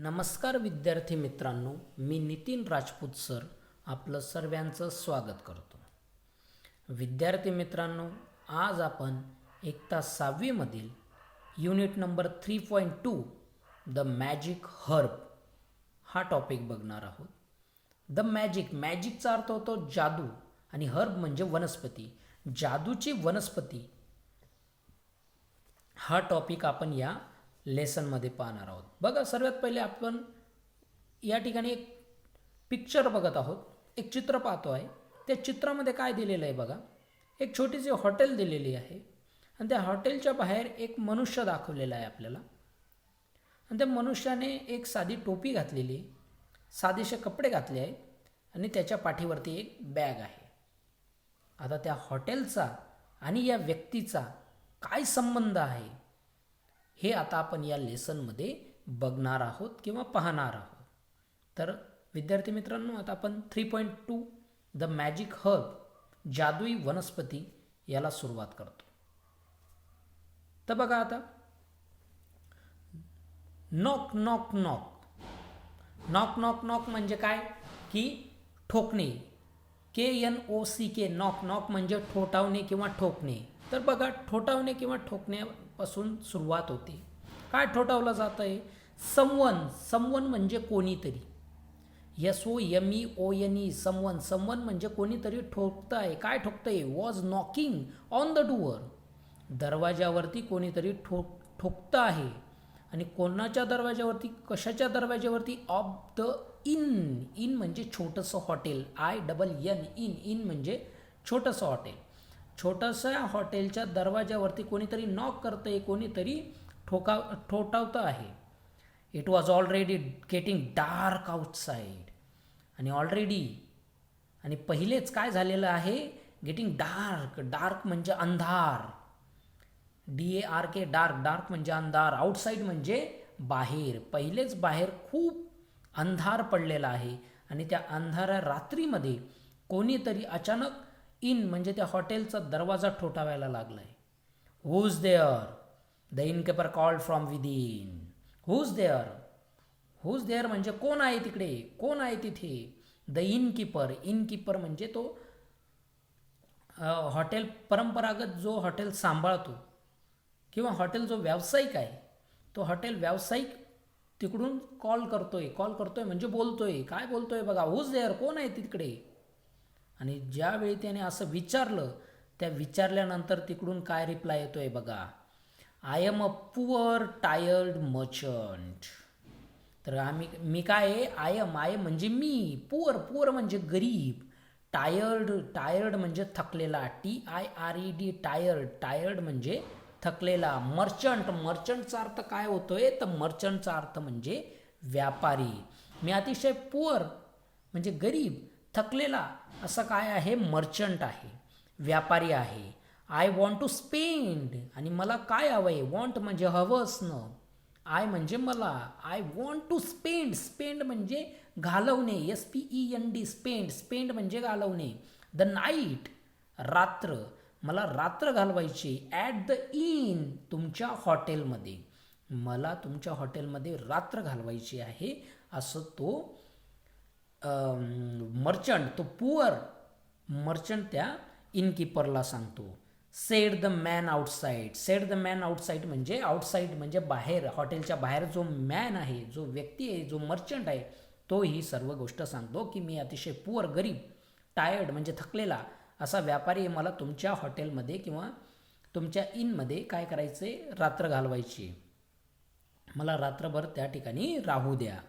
नमस्कार विद्यार्थी मित्रांनो, मी नितीन राजपूत सर आपलं सर्वांचं स्वागत करतो. विद्यार्थी मित्रांनो, आज आपण इयत्ता 6वी मधील unit number 3.2 the magic herb हा टॉपिक बघणार आहोत. द मॅजिकचा अर्थ होतो जादू आणि हर्ब म्हणजे वनस्पती. जादूची वनस्पती हा टॉपिक आपण या लेसनमध्ये पाहणार आहोत. बघा, सर्वात पहिले आपण या ठिकाणी एक पिक्चर बघत आहोत, एक चित्र पाहतो आहे. त्या चित्रामध्ये काय दिलेलं आहे बघा, एक छोटीशी हॉटेल दिलेली आहे आणि त्या हॉटेलच्या बाहेर एक मनुष्य दाखवलेला आहे आपल्याला. आणि त्या मनुष्याने एक साधी टोपी घातलेली, साधेसे कपडे घातले आहेत आणि त्याच्या पाठीवरती एक बॅग आहे. आता त्या हॉटेलचा आणि या व्यक्तीचा काय संबंध आहे हे आता आपण या लेसनमध्ये बघणार आहोत किंवा पाहणार आहोत. तर विद्यार्थी मित्रांनो, आता आपण 3.2 द मॅजिक हर्ब जादुई वनस्पती याला सुरुवात करतो. तर बघा, आता knock knock knock knock knock knock म्हणजे काय की ठोकणे. KNOCK नॉक नॉक म्हणजे ठोठावणे किंवा ठोकणे. तर बघा, ठोठावणे किंवा ठोकण्यापासून सुरुवात होते. काय ठोठावलं जात आहे? समवन म्हणजे कोणीतरी. SOMEONE समवन म्हणजे कोणीतरी ठोकतं आहे. काय ठोकतं आहे? Was knocking on the door. दरवाजावरती कोणीतरी ठोकतं आहे. आणि कोणाच्या दरवाजावरती, कशाच्या दरवाजावरती? ऑफ द इन म्हणजे छोटंसं हॉटेल. INN इन म्हणजे छोटंसं हॉटेल. छोटंसं हॉटेलच्या दरवाजावरती कोणीतरी नॉक करतंय, कोणीतरी ठोठावतं आहे. It was already getting dark outside. आणि पहिलेच काय झालेलं आहे? गेटिंग डार्क म्हणजे अंधार. DARK डार्क म्हणजे अंधार. आउटसाईड म्हणजे बाहेर. पहिलेच बाहेर खूप अंधार पडलेला आहे आणि त्या अंधाऱ्या रात्रीमध्ये कोणीतरी अचानक इन म्हणजे त्या हॉटेलचा दरवाजा ठोठावायला लागलाय. Who's there? The innkeeper called from within. Who's there म्हणजे कोण आहे तिकडे, कोण आहे तिथे? द इनकीपर म्हणजे तो हॉटेल, परंपरागत जो हॉटेल सांभाळतो किंवा हॉटेल जो व्यावसायिक आहे, तो हॉटेल व्यावसायिक तिकडून कॉल करतोय म्हणजे बोलतोय. काय बोलतोय बघा, हुज देअर, कोण आहे तिकडे? आणि ज्यावेळी त्याने असं विचारलं, त्या विचारल्यानंतर तिकडून काय रिप्लाय येतोय बघा, I am a poor tired merchant. तर मी काय आहे? आय एम म्हणजे मी, पुअर म्हणजे गरीब, टायर्ड म्हणजे थकलेला, TIRED टायर्ड म्हणजे थकलेला, मर्चंटचा अर्थ काय होतोय? तर मर्चंटचा अर्थ म्हणजे व्यापारी. मी अतिशय पुअर म्हणजे गरीब, थकलेला असं काय आहे? मर्चंट आहे, व्यापारी आहे. आय वॉन्ट टू स्पेंड आणि मला काय हवंय? वॉन्ट म्हणजे हवं असणं, आय म्हणजे मला. आय वॉन्ट टू स्पेंड म्हणजे घालवणे, SPEND स्पेंड म्हणजे घालवणे. द नाईट रात्र, मला रात्र घालवायची. ॲट द इन तुमच्या हॉटेलमध्ये, मला तुमच्या हॉटेलमध्ये रात्र घालवायची आहे असं तो मर्चंट, तो पुअर मर्चंट त्या इनकीपरला सांगतो. सेड द मॅन आउटसाईड म्हणजे आउटसाईड म्हणजे बाहेर, हॉटेलच्या बाहेर जो मॅन आहे, जो व्यक्ती आहे, जो मर्चंट आहे, तो ही सर्व गोष्ट सांगतो की मी अतिशय पुअर, गरीब, टायर्ड म्हणजे थकलेला असा व्यापारी आहे. मला तुमच्या हॉटेलमध्ये किंवा तुमच्या इनमध्ये काय करायचे? रात्र घालवायची. मला रात्रभर त्या ठिकाणी राहू द्या.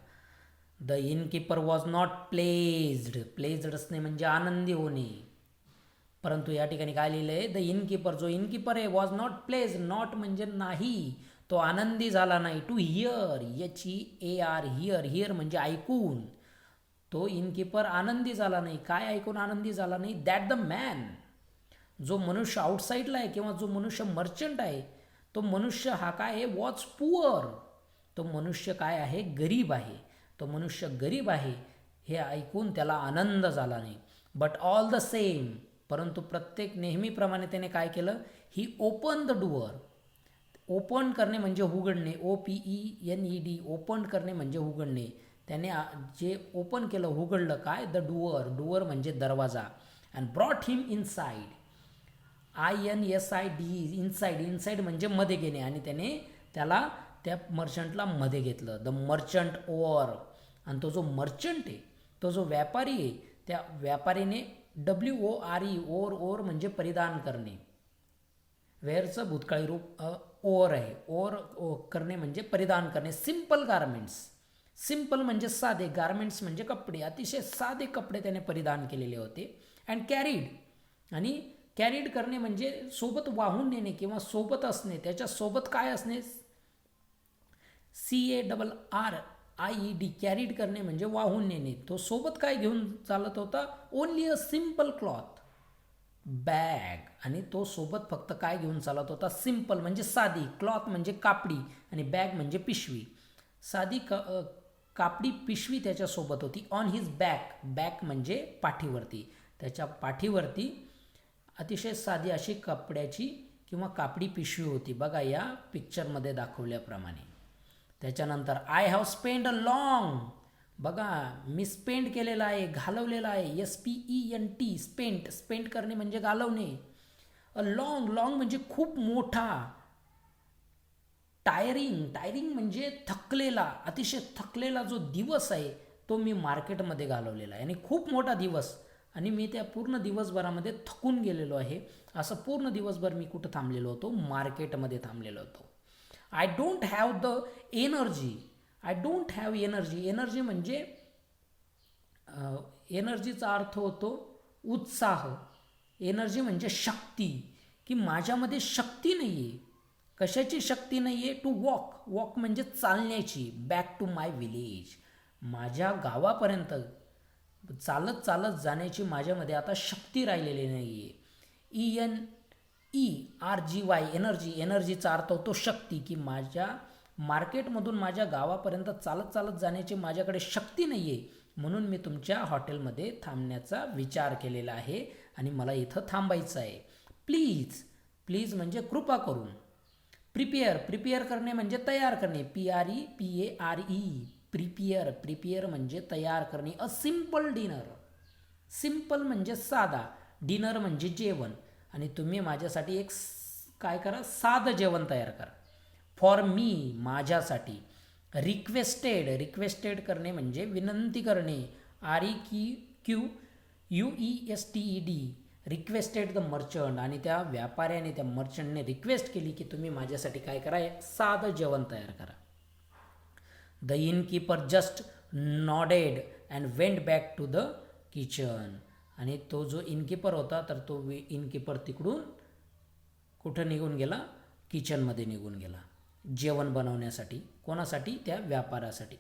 The innkeeper was not pledged असणे म्हणजे आनंदी होणे. परंतु या ठिकाणी काय लिहिलं आहे? द इनकीपर, जो इनकीपर आहे, वॉज नॉट प्लेज्ड, नॉट म्हणजे नाही, तो आनंदी झाला नाही. टू हिअर, HEAR हिअर म्हणजे ऐकून, तो इनकीपर आनंदी झाला नाही. काय ऐकून आनंदी झाला नाही? दॅट द मॅन, जो मनुष्य आउटसाईडला आहे किंवा जो मनुष्य मर्चंट आहे, तो मनुष्य हा काय आहे? वॉज पुअर, तो मनुष्य काय आहे? गरीब आहे. तो मनुष्य गरीब आहे हे ऐकून त्याला आनंद झाला नाही. बट ऑल द सेम, परंतु प्रत्येक नेहमीप्रमाणे त्याने काय केलं? ही ओपन द डोअर, ओपन करणे म्हणजे उघडणे, OPENED, ओपन करणे म्हणजे उघडणे. त्याने जे ओपन केलं, उघडलं काय, द डुअर म्हणजे दरवाजा. And brought him inside, INSID, inside म्हणजे मध्ये घेणे, आणि त्याने त्या मर्चंटला मध्ये घेतलं. The merchant ओअर. आणि तो जो मर्चंट आहे, तो जो व्यापारी आहे, त्या व्यापारीने WORE, ओर म्हणजे परिधान करणे. वेअरचं भूतकाळी रूप ओअर आहे. ओअर करणे म्हणजे परिधान करणे. सिम्पल गारमेंट्स, सिम्पल म्हणजे साधे, गारमेंट्स म्हणजे कपडे, अतिशय साधे कपडे त्याने परिधान केलेले होते. अँड कॅरीड, आणि कॅरीड करणे म्हणजे सोबत वाहून नेणे किंवा सोबत असणे. त्याच्या सोबत काय असणे, CARRIED, कॅरीड करणे म्हणजे वाहून नेणे. तो सोबत काय घेऊन चालत होता, only a simple cloth bag. आणि तो सोबत फक्त काय घेऊन चालत होता, सिम्पल म्हणजे साधी, क्लॉथ म्हणजे कापडी, आणि बॅग म्हणजे पिशवी. साधी कापडी पिशवी त्याच्यासोबत होती. ऑन हिज बॅक म्हणजे पाठीवरती. त्याच्या पाठीवरती अतिशय साधी अशी कपड्याची किंवा कापडी पिशवी होती, बघा या पिक्चरमध्ये दाखवल्याप्रमाणे. त्याच्यानंतर I have spend a long, बघा मी स्पेंड केलेला आहे, घालवलेला आहे. SPENT, स्पेंड करणे म्हणजे घालवणे. अ लॉंग म्हणजे खूप मोठा. टायरिंग म्हणजे थकलेला, अतिशय थकलेला जो दिवस आहे तो मी मार्केटमध्ये घालवलेला आहे. आणि खूप मोठा दिवस, आणि मी त्या पूर्ण दिवसभरामध्ये थकून गेलेलो आहे. असं पूर्ण दिवसभर मी कुठं थांबलेलो होतो, मार्केटमध्ये थांबलेलो होतो. I don't have the energy. Energy म्हणजे एनर्जीचा अर्थ होतो उत्साह. एनर्जी म्हणजे शक्ती, की माझ्यामध्ये शक्ती नाही आहे. कशाची शक्ती नाही आहे, टू वॉक म्हणजे चालण्याची. बॅक टू माय विलेज, माझ्या गावापर्यंत चालत जाण्याची माझ्यामध्ये आता शक्ती राहिलेली नाही आहे. ENERGY, एनर्जीचा अर्थ होतो शक्ती, की माझ्या मार्केटमधून माझ्या गावापर्यंत चालत जाण्याची माझ्याकडे शक्ती नाही आहे. म्हणून मी तुमच्या हॉटेलमध्ये थांबण्याचा विचार केलेला आहे आणि मला इथं थांबायचं आहे. प्लीज म्हणजे कृपा करून. प्रिपेअर करणे म्हणजे तयार करणे. PREPARE, प्रिपेअर म्हणजे तयार करणे. अ सिम्पल डिनर, सिम्पल म्हणजे साधा, डिनर म्हणजे जेवण. आणि तुम्ही माझ्यासाठी एक काय करा, साधं जेवण तयार करा. फॉर मी, माझ्यासाठी. रिक्वेस्टेड करणे म्हणजे विनंती करणे. REQUESTED, requested the merchant. आणि त्या व्यापाऱ्याने, त्या मर्चंटने रिक्वेस्ट केली की तुम्ही माझ्यासाठी काय करा, एक साधं जेवण तयार करा. The innkeeper just nodded and went back to the kitchen. आणि तो जो इनकीपर होता, तर तो इनकीपर तिकडून कुठं निघून गेला, किचनमध्ये निघून गेला जेवण बनवण्यासाठी. कोणासाठी, त्या व्यापारासाठी.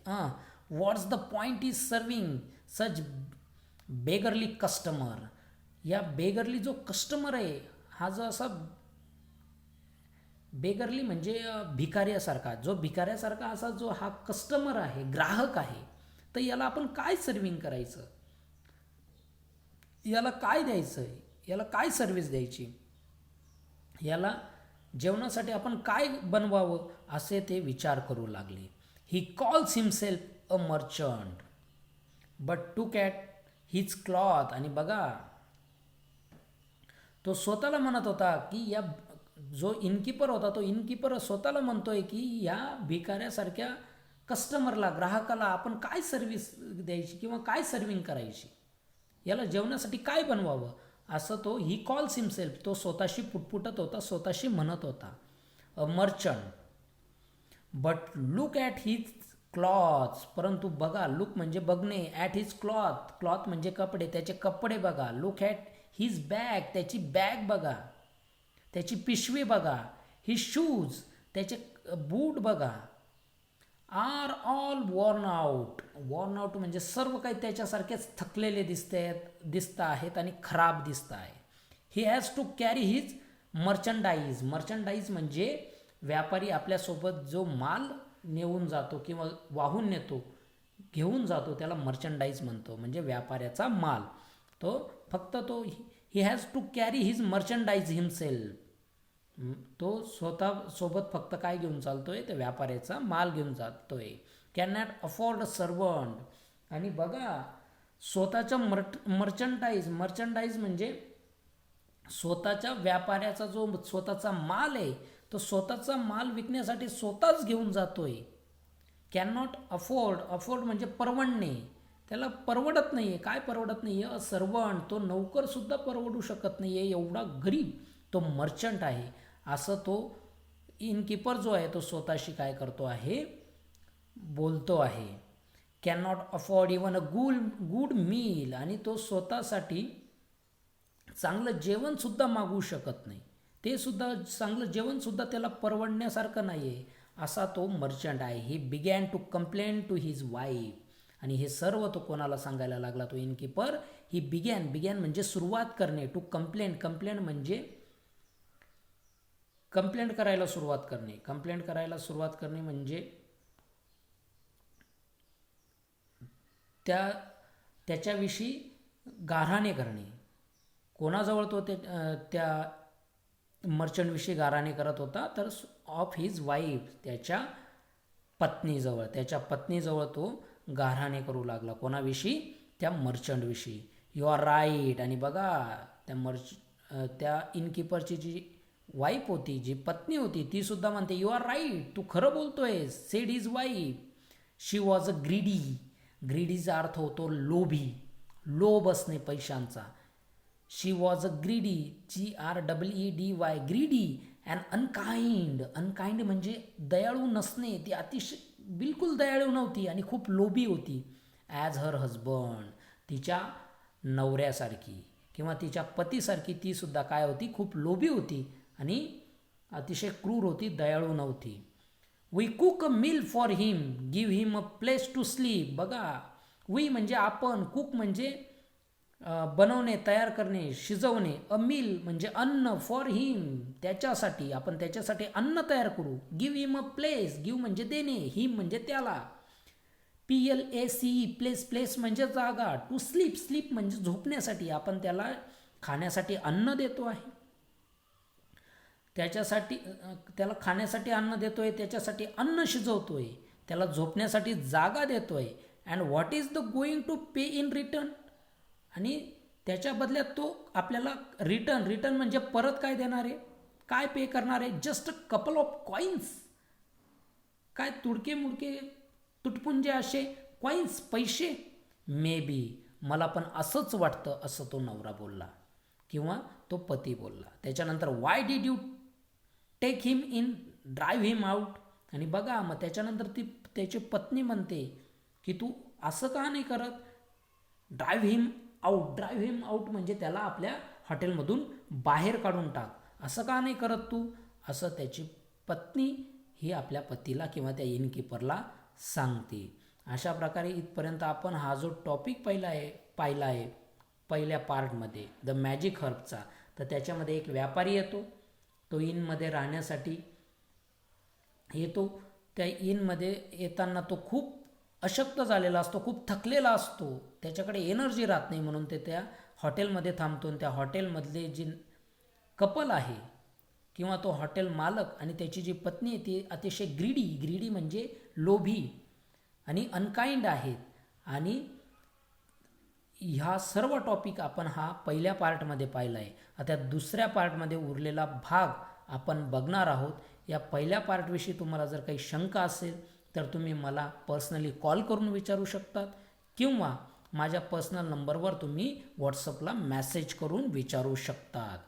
What's the point is serving such beggarly customer. या बेगरली जो कस्टमर आहे, हा जो असा बेगरली म्हणजे भिकाऱ्यासारखा, जो भिकाऱ्यासारखा असा जो हा कस्टमर आहे, ग्राहक आहे, तर याला आपण काय सर्विंग करायचं, याला काय द्यायचं, याला काय सर्विस द्यायची, याला जेवणासाठी आपण काय बनवावं, असे ते विचार करू लागले. He calls himself a merchant but टूक ॲट हिज क्लॉथ. आणि बघा, तो स्वतःला म्हणत होता की या जो इनकीपर होता, तो इनकीपर स्वतःला म्हणतोय की या भिकाऱ्यासारख्या कस्टमरला, ग्राहकाला आपण काय सर्विस द्यायची किंवा काय सर्विंग करायची, याला जेवणासाठी काय बनवावं, असं तो ही कॉल्स हिमसेल्फ, तो स्वतःशी पुटपुटत होता, स्वतःशी म्हणत होता. A merchant but look at his clothes. परंतु बघा, लुक म्हणजे बघणे, ॲट हिज क्लॉथ म्हणजे कपडे, त्याचे कपडे बघा. लुक ॲट हिज बॅग, त्याची बॅग बघा, त्याची पिशवी बघा. हिज शूज, त्याचे बूट बघा. आर ऑल वॉर्न आउट म्हणजे सर्व काही त्याच्यासारखेच थकलेले दिसत आहेत आणि खराब दिसत आहे. He has to carry his merchandise म्हणजे व्यापारी आपल्यासोबत जो माल नेऊन जातो किंवा वाहून नेतो, घेऊन जातो, त्याला मर्चंडाईज म्हणतो. म्हणजे व्यापाऱ्याचा माल. तो फक्त तो he has to carry his merchandise himself. तो स्वतः सोबत फक्त काय घेऊन चालतोय, तर व्यापाऱ्याचा माल घेऊन जातोय. Can not afford a servant. आणि बघा स्वतःच्या मर्चंडाईज म्हणजे स्वतःच्या व्यापाऱ्याचा जो स्वतःचा माल आहे तो स्वतःचा माल विकण्यासाठी स्वतःच घेऊन जातोय. कॅन नॉट अफोर्ड म्हणजे परवडणे, त्याला परवडत नाही आहे. काय परवडत नाही आहे? सर्वंट, तो नौकरसुद्धा परवडू शकत नाही आहे, एवढा गरीब तो मर्चंट आहे. असं तो इनकीपर जो आहे तो स्वतःशी काय करतो आहे, बोलतो आहे. Can not afford even a good meal. आणि तो स्वतःसाठी चांगलं जेवणसुद्धा मागू शकत नाही. ते सुद्धा चांगलं जेवणसुद्धा त्याला परवडण्यासारखं नाही आहे, असा तो मर्चंट आहे. He began to complain to his wife. आणि हे सर्व तो कोणाला सांगायला लागला, तो इनकीपर. ही बिगॅन म्हणजे सुरुवात करणे. टू कंप्लेंट म्हणजे कंप्लेंट करायला सुरुवात करणे म्हणजे त्याच्याविषयी गाऱ्हाणे करणे. कोणाजवळ तो त्या मर्चंटविषयी गाऱ्हाणे करत होता, तर ऑफ हिज वाईफ, त्याच्या पत्नीजवळ तो गाऱ्हाणे करू लागला. कोणाविषयी? त्या मर्चंटविषयी. You R right. आणि बघा त्या इनकीपरची जी वाईफ होती, जी पत्नी होती, ती सुद्धा म्हणते यू आर राईट, तू खरं बोलतोय. Said his wife. She was a ग्रीडीचा अर्थ होतो लोभी, लोभ असणे पैशांचा. She was a greedy, GREEDY, greedy. And unkind म्हणजे दयाळू नसणे. ती अतिशय बिलकुल दयाळू नव्हती आणि खूप लोभी होती. ॲज हर हजबंड, तिच्या नवऱ्यासारखी किंवा तिच्या पतीसारखी ती सुद्धा काय होती, खूप लोभी होती आणि अतिशय क्रूर होती, दयाळू नव्हती. We cook a meal for him, give him a place to sleep. बघा, वी म्हणजे आपण, कुक म्हणजे बनवणे, तयार करणे, शिजवणे. अ मील म्हणजे अन्न, फॉर हिम त्याच्यासाठी, आपण त्याच्यासाठी अन्न तयार करू. Give him a place, give म्हणजे देणे, हिम म्हणजे त्याला. PLACE, प्लेस म्हणजे जागा. टू स्लीप म्हणजे झोपण्यासाठी, आपण त्याला खाण्यासाठी अन्न देतो आहे. त्याला खाण्यासाठी अन्न देतोय, त्याच्यासाठी अन्न शिजवतोय, त्याला झोपण्यासाठी जागा देतोय. And what is the going to pay in return. आणि त्याच्या बदल्यात तो आपल्याला रिटर्न म्हणजे परत काय देणार आहे, काय पे करणार आहे? Just a couple of coins. काय तुडके मुडके तुटपुंजे असे कॉइन्स, पैसे. मे बी, मला पण असंच वाटतं, असं तो नवरा बोलला किंवा तो पती बोलला. त्याच्यानंतर why did you take him in, drive him out. आणि बघा मग त्याच्यानंतर त्याची पत्नी म्हणते की तू असं का नाही करत, ड्राईव्ह हिम आउट म्हणजे त्याला आपल्या हॉटेलमधून बाहेर काढून टाक, असं का नाही करत तू, असं त्याची पत्नी ही आपल्या पतीला किंवा त्या इनकीपरला सांगते. अशा प्रकारे इथपर्यंत आपण हा जो टॉपिक पाहिला आहे पहिल्या पार्टमध्ये, द मॅजिक हर्बचा. तर त्याच्यामध्ये एक व्यापारी येतो, तो इनमध्ये राहण्यासाठी येतो. त्या इनमध्ये येताना तो खूप अशक्त झालेला असतो, खूप थकलेला असतो, त्याच्याकडे एनर्जी राहत नाही, म्हणून ते त्या हॉटेलमध्ये थांबतो. आणि त्या हॉटेलमधले जी कपल आहे किंवा तो हॉटेल मालक आणि त्याची जी पत्नी आहे ती अतिशय ग्रीडी म्हणजे लोभी आणि अनकाइंड आहेत. आणि ह्या सर्व टॉपिक आपण हा पहिल्या पार्टमध्ये पाहिला आहे. आता दुसऱ्या पार्टमध्ये उरलेला भाग आपण बघणार आहोत. या पहिल्या पार्टविषयी तुम्हाला जर काही शंका असेल तर तुम्ही मला पर्सनली कॉल करून विचारू शकतात किंवा माझ्या पर्सनल नंबरवर तुम्ही व्हॉट्सअपला मेसेज करून विचारू शकतात.